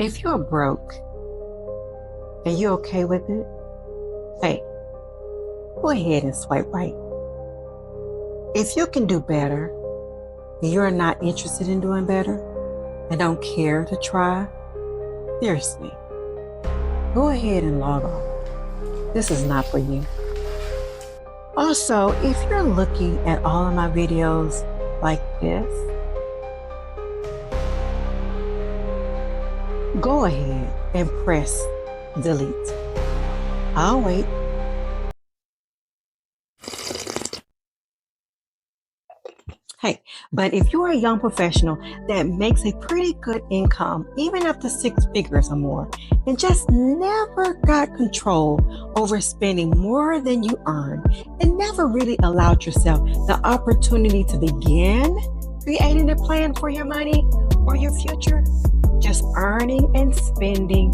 If you're broke and you're okay with it, hey, go ahead and swipe right. If you can do better and you're not interested in doing better and don't care to try, seriously, go ahead and log off. This is not for you. Also, if you're looking at all of my videos like this, go ahead and press delete. I'll wait. Hey, but if you're a young professional that makes a pretty good income, even up to 6 figures or more, and just never got control over spending more than you earn, and never really allowed yourself the opportunity to begin creating a plan for your money or your future, just earning and spending,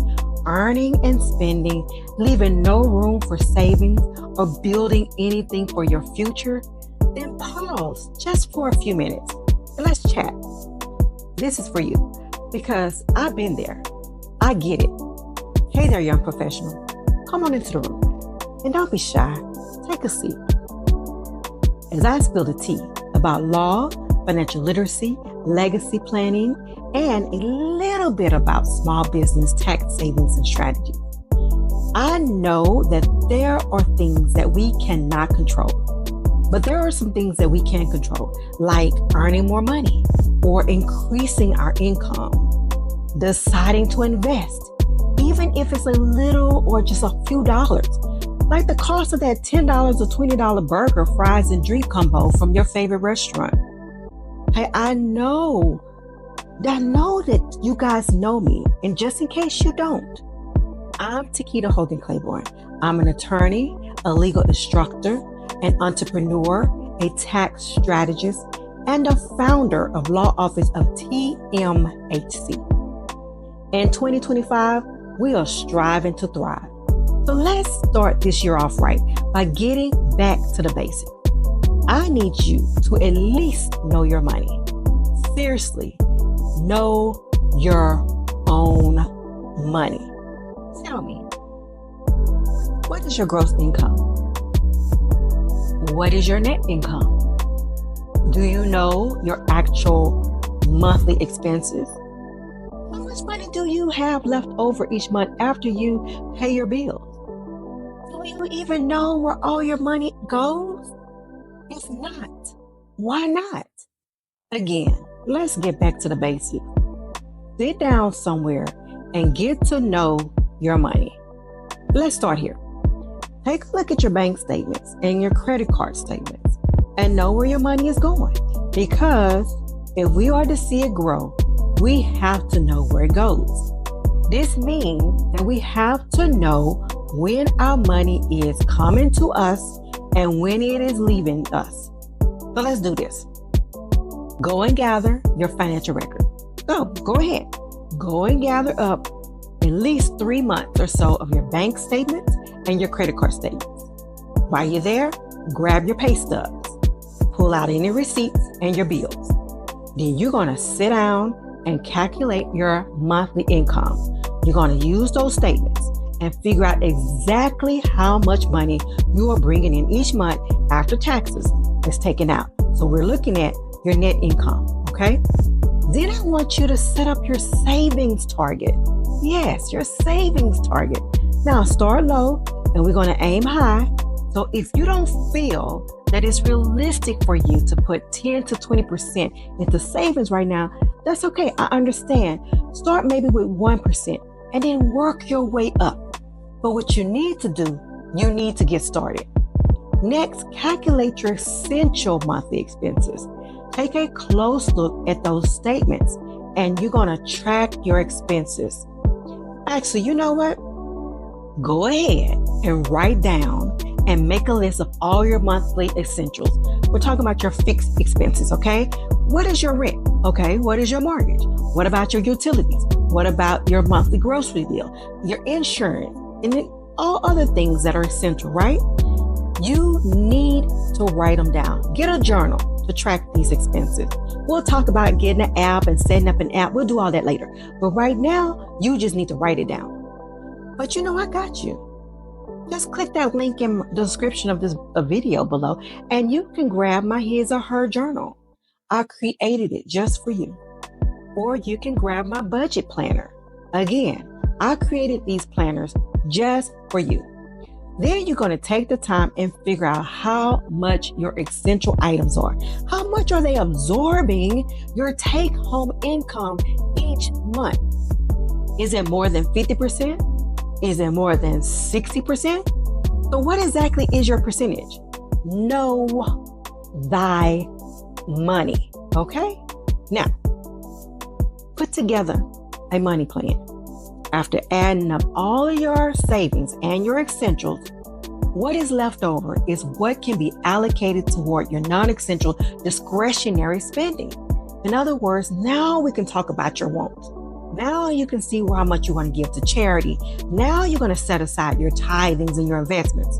leaving no room for savings or building anything for your future, then pause just for a few minutes and let's chat. This is for you because I've been there. I get it. Hey there, young professional. Come on into the room and don't be shy. Take a seat. As I spill the tea about law, financial literacy, legacy planning, and a little bit about small business tax savings and strategies. I know that there are things that we cannot control, but there are some things that we can control, like earning more money or increasing our income, deciding to invest, even if it's a little or just a few dollars, like the cost of that $10 or $20 burger, fries, and drink combo from your favorite restaurant. Hey, I know that you guys know me, and just in case you don't, I'm TaQuita Hogan-Claiborne. I'm an attorney, a legal instructor, an entrepreneur, a tax strategist, and a founder of law office of TMHC. In 2025, we are striving to thrive. So let's start this year off right by getting back to the basics. I need you to at least know your money. Seriously, know your own money. Tell me, what is your gross income? What is your net income? Do you know your actual monthly expenses? How much money do you have left over each month after you pay your bills? Do you even know where all your money goes? If not, why not? Again, let's get back to the basics. Sit down somewhere and get to know your money. Let's start here. Take a look at your bank statements and your credit card statements and know where your money is going. Because if we are to see it grow, we have to know where it goes. This means that we have to know when our money is coming to us and when it is leaving us. So let's do this. Go and gather your financial record. Go ahead. Go and gather up at least 3 months or so of your bank statements and your credit card statements. While you're there, grab your pay stubs, pull out any receipts and your bills. Then you're going to sit down and calculate your monthly income. You're going to use those statements and figure out exactly how much money you are bringing in each month after taxes is taken out. So we're looking at your net income, okay? Then I want you to set up your savings target. Yes, your savings target. Now start low and we're going to aim high. So if you don't feel that it's realistic for you to put 10 to 20% into savings right now, that's okay. I understand. Start maybe with 1% and then work your way up. But what you need to do, you need to get started. Next, calculate your essential monthly expenses. Take a close look at those statements and you're going to track your expenses. Actually, you know what? Go ahead and write down and make a list of all your monthly essentials. We're talking about your fixed expenses, okay? What is your rent? Okay, what is your mortgage? What about your utilities? What about your monthly grocery bill? Your insurance, and then all other things that are essential, right? You need to write them down. Get a journal. to track these expenses. We'll talk about getting an app and setting up an app. We'll do all that later. But right now, you just need to write it down. But I got you. Just click that link in the description of this video below, and you can grab my His or Her journal. I created it just for you. Or you can grab my budget planner. Again, I created these planners just for you. Then you're going to take the time and figure out how much your essential items are. How much are they absorbing your take-home income each month? Is it more than 50%? Is it more than 60%? So what exactly is your percentage? Know thy money, okay? Now, put together a money plan. After adding up all of your savings and your essentials, what is left over is what can be allocated toward your non-essential discretionary spending. In other words, now we can talk about your wants. Now you can see how much you want to give to charity. Now you're going to set aside your tithings and your investments.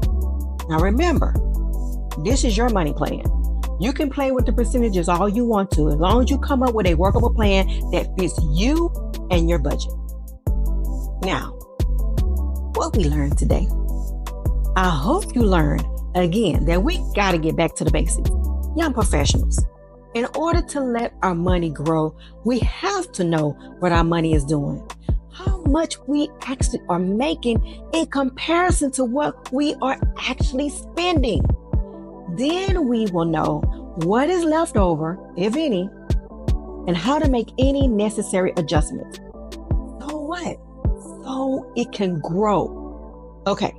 Now remember, this is your money plan. You can play with the percentages all you want to, as long as you come up with a workable plan that fits you and your budget. Now, what we learned today, I hope you learned again that we got to get back to the basics. Young professionals, in order to let our money grow, we have to know what our money is doing, how much we actually are making in comparison to what we are actually spending. Then we will know what is left over, if any, and how to make any necessary adjustments. So what? So it can grow. Okay.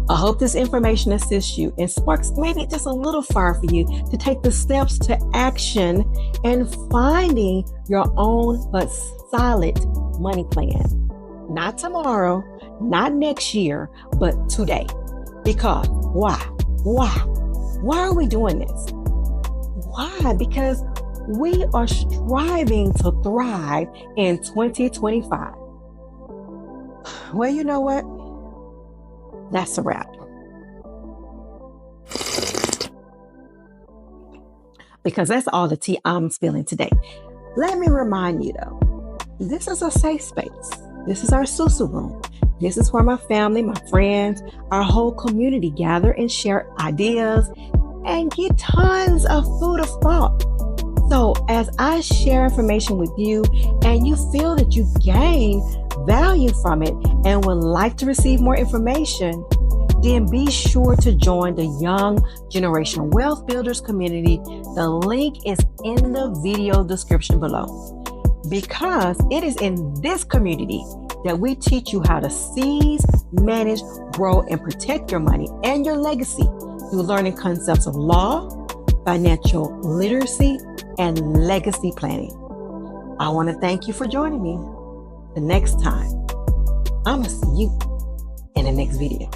I hope this information assists you and sparks maybe just a little fire for you to take the steps to action and finding your own but solid money plan. Not tomorrow, not next year, but today. Because why? Why are we doing this? Why? Because we are striving to thrive in 2025. Well, you know what? That's a wrap. Because that's all the tea I'm spilling today. Let me remind you though, this is a safe space. This is our SuSu Room. This is where my family, my friends, our whole community gather and share ideas and get tons of food of thought. So as I share information with you and you feel that you gain value from it and would like to receive more information, then be sure to join the Young Generation Wealth Builders community. The link is in the video description below. Because it is in this community that we teach you how to seize, manage, grow, and protect your money and your legacy through learning concepts of law, financial literacy, and legacy planning. I want to thank you for joining me. The next time, I'm going to see you in the next video.